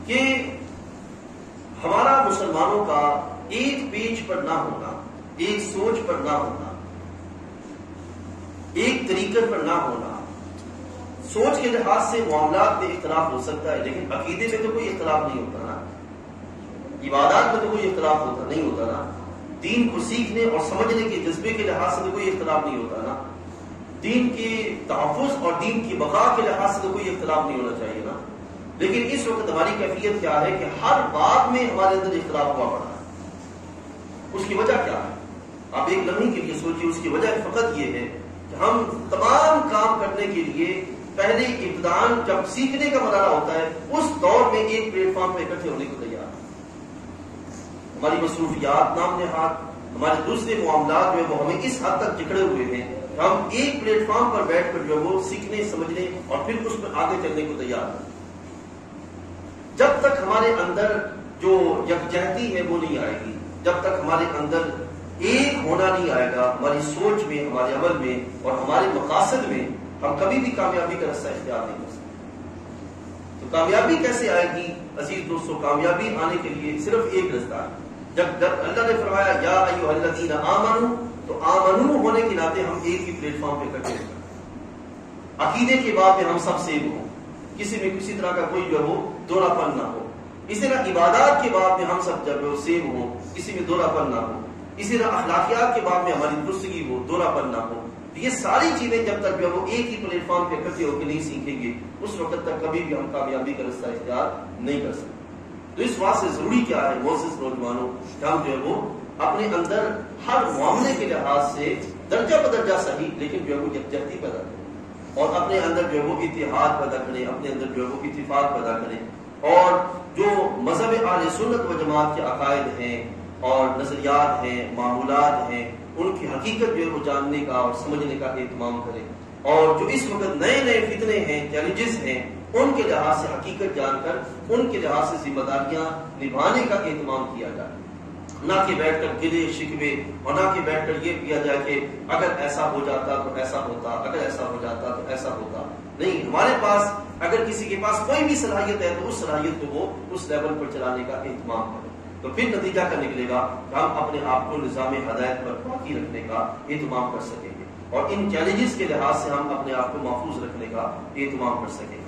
کہ ہمارا مسلمانوں کا ایک پیج پر نہ ہونا، ایک سوچ پر نہ ہونا، ایک طریقے پر نہ ہونا. سوچ کے لحاظ سے معاملات میں اختلاف ہو سکتا ہے، لیکن عقیدے میں تو کوئی اختلاف نہیں ہوتا نا، عبادات میں تو کوئی اختلاف نہیں ہوتا نا، دین کو سیکھنے اور سمجھنے کے جذبے کے لحاظ سے تو کوئی اختلاف نہیں ہوتا نا، دین کے تحفظ اور دین کی بقا کے لحاظ سے تو کوئی اختلاف نہیں ہونا چاہیے نا. لیکن اس وقت ہماری کیفیت کیا ہے کہ ہر بات میں ہمارے اندر اختلاف ہوا پڑا ہے. اس کی وجہ کیا ہے؟ آپ ایک لمحے کے لیے سوچیے. اس کی وجہ فقط یہ ہے کہ ہم تمام کام کرنے کے لیے پہلے ابتدان جب سیکھنے کا مرحلہ ہوتا ہے اس دور میں ایک پلیٹ فارم پہ اکٹھے ہونے کو تیار ہیں. ہماری مصروفیات نام نہاد، ہمارے دوسرے معاملات جو ہے وہ ہمیں اس حد تک جکڑے ہوئے ہیں کہ ہم ایک پلیٹ فارم پر بیٹھ کر جو ہے وہ سیکھنے سمجھنے اور پھر اس پر آگے چلنے کو تیار ہیں. جب تک ہمارے اندر جو یکجہتی ہے وہ نہیں آئے گی، جب تک ہمارے اندر ایک ہونا نہیں آئے گا ہماری سوچ میں، ہمارے عمل میں اور ہمارے مقاصد میں، ہم کبھی بھی کامیابی کا رستہ اختیار نہیں کر سکتے. تو کامیابی کیسے آئے گی عزیز دوستو؟ کامیابی آنے کے لیے صرف ایک رستہ ہے. جب اللہ نے فرمایا یا ایھا الذین آمنوا، تو آمنو ہونے کے ناطے ہم ایک ہی پلیٹ فارم پہ اکٹھے ہیں. عقیدے کے بعد میں ہم سب سیم ہوں، کسی میں کسی طرح کا کوئی جو ہے وہ دورہ پن نہ ہو. اسی طرح عبادات کے بعد میں ہم سب جب وہ سیم ہوں، کسی میں دورہ پن نہ ہو. اسی طرح اخلاقیات کے بعد میں ہماری درستگی ہو، دورہ پن نہ ہو. یہ ساری چیزیں جب تک جو وہ ایک ہی پلیٹ فارم پہ اکٹھے ہو کے نہیں سیکھیں گے اس وقت تک کبھی بھی ہم کامیابی کا رستہ اختیار نہیں کر سکتے. تو اس بات سے ضروری کیا ہے معزز نوجوانوں کہ ہم جو ہے وہ اپنے اندر ہر معاملے کے لحاظ سے درجہ بدرجہ صحیح لیکن جو ہے وہ یکجہتی پیدا کریں اور اپنے اندر جو ہے وہ اتحاد پیدا کریں، اپنے اندر جو ہے وہ اتفاق پیدا کریں. اور جو مذہب اہل سنت و جماعت کے عقائد ہیں اور نظریات ہیں، معمولات ہیں، ان کی حقیقت جو ہے وہ جاننے کا اور سمجھنے کا اہتمام کریں. اور جو اس وقت نئے نئے فتنے ہیں، چیلنجز ہیں، ان کے لحاظ سے حقیقت جان کر ان کے لحاظ سے ذمہ داریاں نبھانے کا اہتمام کیا جائے. نہ کہ بیٹھ کر گلے شکوے اور نہ کہ بیٹھ کر یہ کیا جائے کہ اگر ایسا ہو جاتا تو ایسا ہوتا، اگر ایسا ہو جاتا تو ایسا ہوتا. نہیں، ہمارے پاس اگر کسی کے پاس کوئی بھی صلاحیت ہے تو اس صلاحیت کو وہ اس لیول پر چلانے کا اہتمام کرے. تو پھر نتیجہ کیا نکلے گا کہ ہم اپنے آپ کو نظام ہدایت پر باقی رکھنے کا اہتمام کر سکیں گے اور ان چیلنجز کے لحاظ سے ہم اپنے آپ کو محفوظ رکھنے کا اہتمام کر سکیں گے.